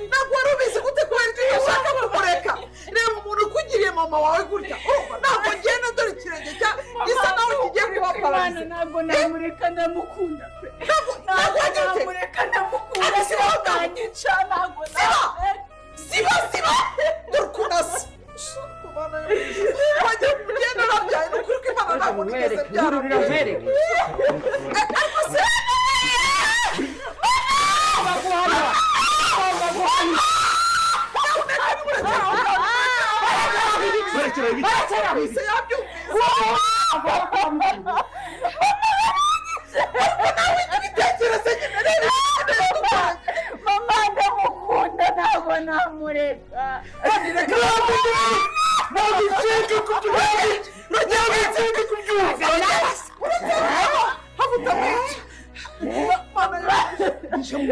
ntabwo wari ubizi gute kubera ibyo ushaka kumureka reba umuntu ukugiriye mama wawe gutya ntabwo ngenda dore ikirenge gisa naho kigiye kuba pararize ntabwo namureka ndamukunda pe ntabwo namureka ndamukunda sibanyica ntabwo siba dore ukunasa wajya kugenda urabyaye ni ukuri ko imana ntabwo nigeze byara ariko se mama ndamukunda ntabwo namureka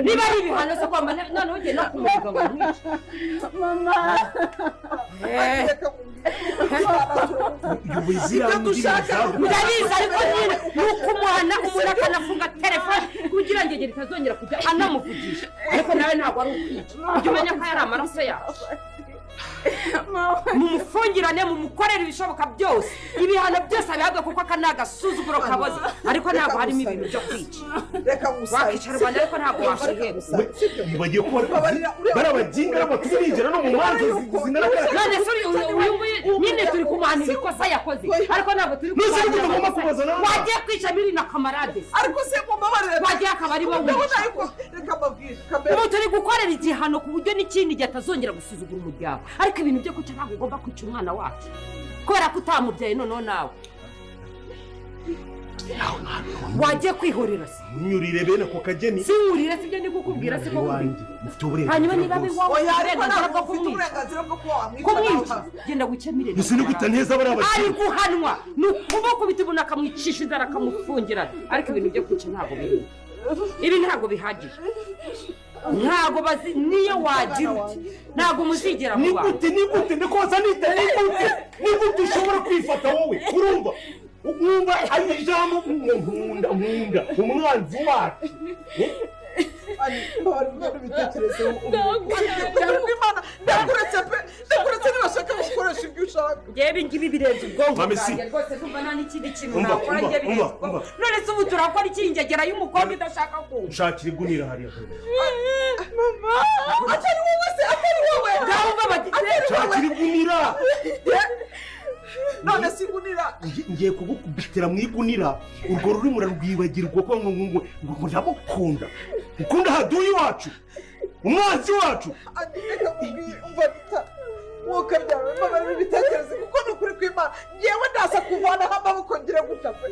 niba ari ibihano se kwamba noneho ugiye no kumuvuga ngo mwice mama ndabizi ariko nyine ni ukumuhana umuntu akanafunga telefone kugira ngo igihe ritazongera kujya anamuvugisha ariko nawe ntabwo ari ukwica ujya umenya ko yari amaraso yawe mumufungirane mumukorere ibishoboka byose ibihano byose abihabwa kuko aka ni agasuzuguro kaboze ariko ntabwo harimo ibintu byo kwica wakicara rwanda ariko ntabwo washegera bagiye kuba barabaginga n'abatuma binjira no mu manza none se uyu nguyu nyine turi kumuhanira ikosa yakoze ariko ntabwo turi kumuhanira wagiye kwica biri na kamarade ariko se mubabarire wagiye akaba ari wowe reka mbabwire ubu turi gukorera igihano ku buryo n'ikindi gihe atazongera gusuzugura umuryango ariko ibintu byo kwica ntabwo ugomba kwica umwana wacu kubera ko utamubyaye noneho nawe wagiye kwihorera se unyurire bene ako kageni sinyurire sibyo ndi kukubwira se ko hanyuma niba biwawe uburenganzira bwo kumwica genda wikemire gusa ni guta neza bari ari guhanwa ni ukubakubita umuntu akamwicisha inzara akamufungirana ariko ibintu byo kwica ntabwo biri ibi ntabwo bihagije ntabwo bazi niyo wagira uti ntabwo muzigera mu bantu nigute ndikoza nigute ushobora kwifata wowe urumva umva ari ijambo nkunda umwanzi wacu ndakuretse nibashaka gukoresha ibyo ushaka ngewe ngibi birenze ubwonko bwanjye rwose kumva nta n'ikindi kintu nakora ngewe birenze ubwonko none se ubu turakora ikingegera y'umukobwa idashaka kumva nshakira igunira hariya mama atari wowe se atari wowe ngaho umva bagitera nshakira igunira none si igunira ngiye kugukubitira mu igunira urwo rurimo urarwibagirwa ko ngo ndamukunda ukunda haduyi wacu umwanzi wacu reka umva mwuka byawe mbabarira ibitekerezo kuko ni ukuri kw'Imana ngewe ndaza kuvanaho amaboko ngire gutya pe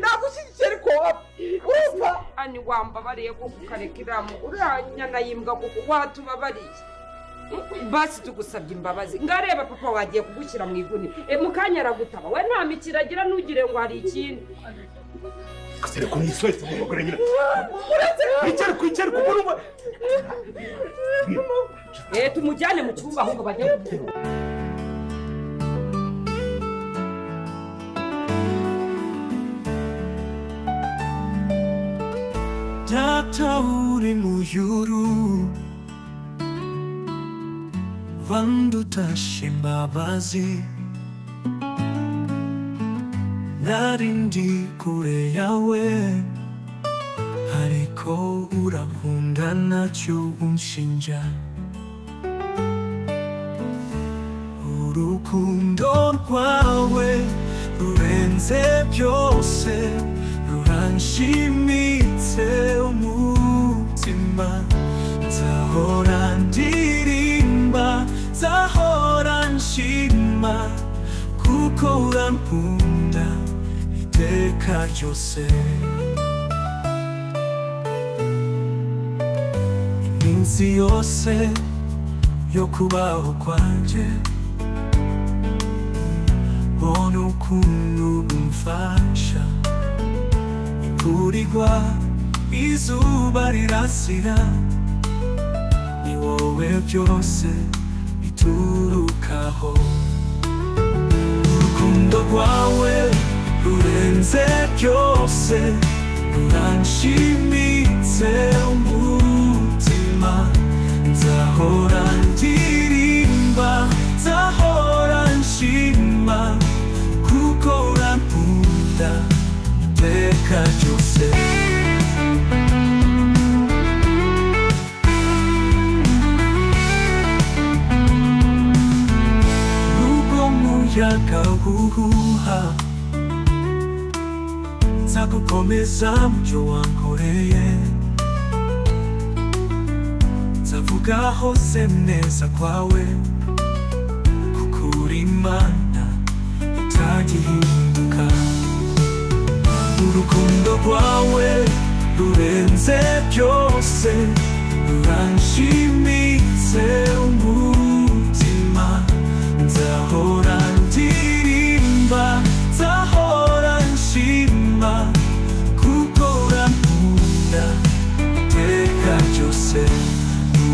nagushyigikira ariko urumva ani wambabariye kuko ukareka iramu uranyana yimbwa kuko watubabariye basi tugusabye imbabazi ngareba papa wagiye kugushyira mu igunira mu kanya aragutaba we nta mikino agira ntugire ngo hari ikindi kasere ko niswese mu mugore nyina kwicare kumurumva tumujyane mu cyumba ahubwo bajye kumurumva data uri mu juru vandutashe imbabazi narindi kure yawe ariko urankunda ntacyo unshinja urukundo rwawe rurenze byose ruranshimitse umutima nzahora ndirimba nzahora nshima kuko urankunda iteka ryose iminsi yose yo kubaho kwanjye bona ukuntu umfasha imvura igwa izuba rirasira ni wowe byose biturukaho urukundo rwawe rurenze byose ruranshimitse umutima uhuha nzagukomeza mubyo wankoreye nzavuga hose neza kwawe kuko uri Imana itagihinduka urukundo rwawe rurenze byose ruranshimitse umutima nzahora ndirimba nzahora nshima kuko urankunda iteka ryose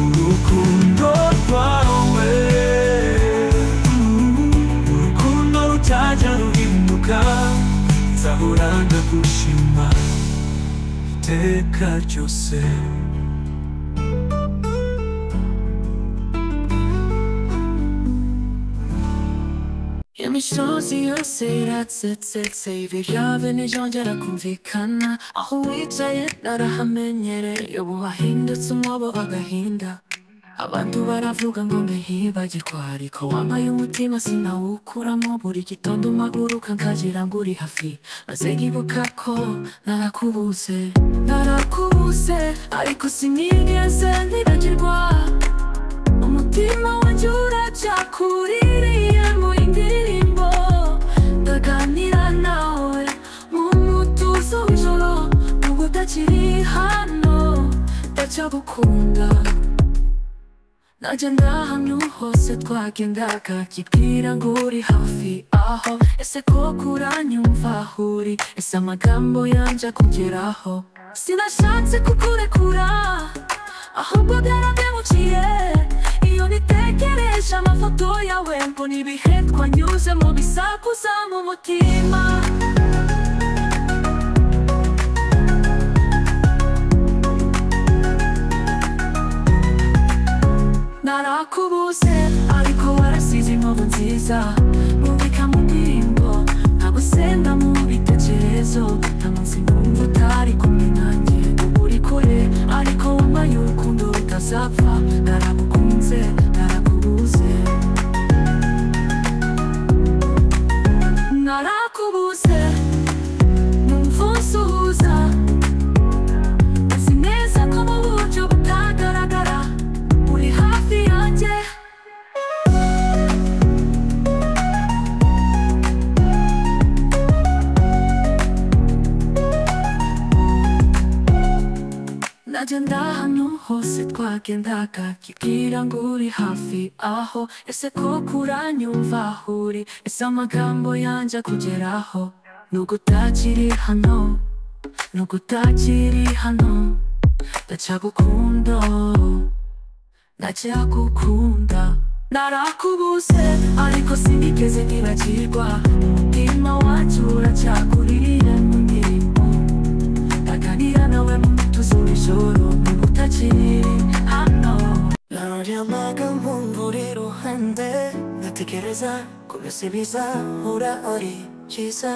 urukundo rwawe urukundo rutajya ruhinduka nzahora ndagushima iteka ryose imisozi yose iratsetsetse ibiryabe ntijongera kumvikana aho wicaye narahamenyereye ubu hahindutse umwobo agahinda abantu baravuga ngo mbehibagirwa ariko wampaye umutima sinawukuramo buri gitondo mpaguruka nkagira ngo uri hafi maze nkibuka ko narakubuze ariko sinigeze nibagirwa umutima wanjye uracyakuririye mu indirimbo ndaganira nawe mu mutuzo w'ijoro nubwo utakiri hano ndacyagukunda najya ahantu hose twagendaga kibwira ngo uri hafi aho ese koko uranyumva aho uri ese amagambo yanjye akugeraho sinashatse kukurekura ahubwo byarademukiye iyo nitegereje amafoto yawe mbona ibihe twanyuzemo bisakuza mu mutima narakubuze ariko warasize inkovu nziza mubika mu ndirimbo nkagusenga mu bitekerezo nta munsi numva utari kumwe nanjye ubu uri kure ariko wambaye urukundo rutazapfa naragukunze narakubuze narakubuze numva unsuhuza nzi neza ko mu buryo butagaragara uri hafi yanjye najya ahantu hose twagendaga kibwira ngo uri hafi aho ese koko uranyumva aho uri ese amagambo yanjye akugeraho nubwo utakiri hano ndacyagukunda narakubuze ariko sinigeze nibagirwa umutima wanjye uracyakuririye mu ndirimbo ndaganira nawe mu mutuzo w'ijoro nubwo utakiri hano naryamaga nkumva uri iruhande ndatekereza ko byose bizahora ari byiza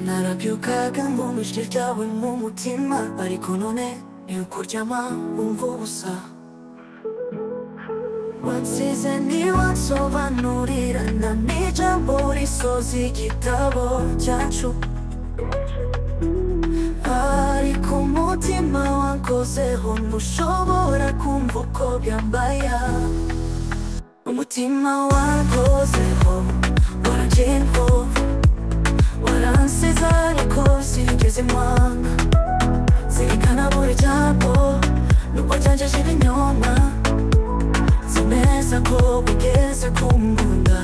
narabyukaga mbona ijwi ryawe mu mutima ariko none iyo ukuryama wumva ubusa wansize ntiwansobanurira na n'ijambo risoza igitabo cyacu ariko umutima wankozeho ntushobora kumva uko byambaya umutima wankozeho waragenho waransize ariko sinigeze mwanga zirikana buri jambo nubwo ryanjeje ibinyoma nzi neza ko wigeze kunkunda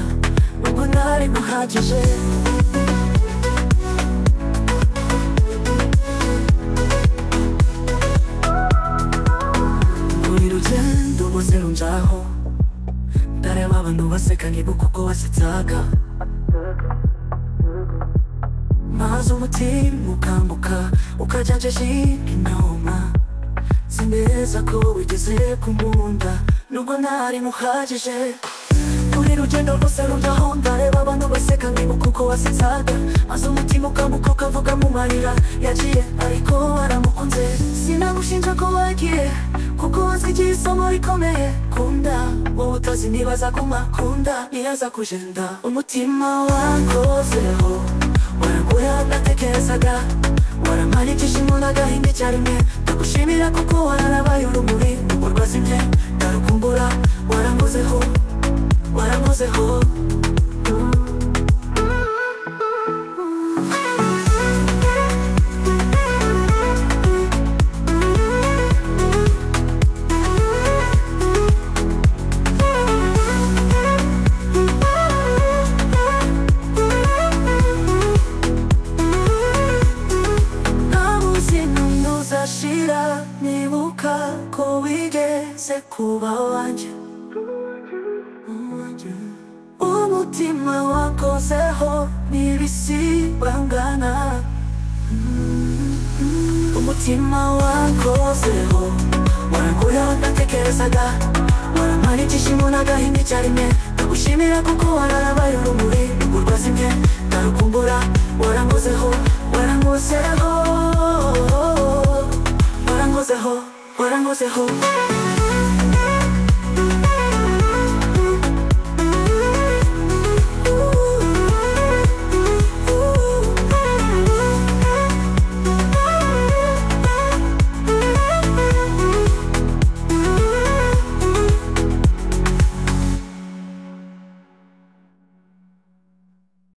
nubwo ntari muhagije buri rugendo rwose runjaho ndareba abantu baseka nkibuka uko wasetsaga maze umutima ukanguka ukajyanjeje inyuma nzi neza ko wigeze kunkunda nubwo ntari muhagije buri rugendo rwose runjaho ndareba abantu baseka nkibuka uko wasetsaga maze umutima ukanguka ukavuga mu marira yagiye ariko waramukunze gushinja ko wagiye kuko wazigiye isomo rikomeye. Kunda wowe utazi niba azaguma, kunda niyaza kujenda. Umutima wankozeho waraguye natekerezaga, waramanitse ishimo n'agahinda icyarimwe. Ndagushimira kuko wararabaye urumuri urwo rwazimye, ndarukumbura. Warankozeho, warankozeho. Shira nibuka ko wigeze kuba wanje, umutima wakozeho n'ibisibangana. Umutima wakozeho waranguye natekerezaga, waramanitse ishimo n'agahinda icyarimwe. Ndagushimira kuko wararabaye urumuri urwo rwazimye, ndarukumbura. Warankozeho, warankozeho, warankozeho, warankozeho.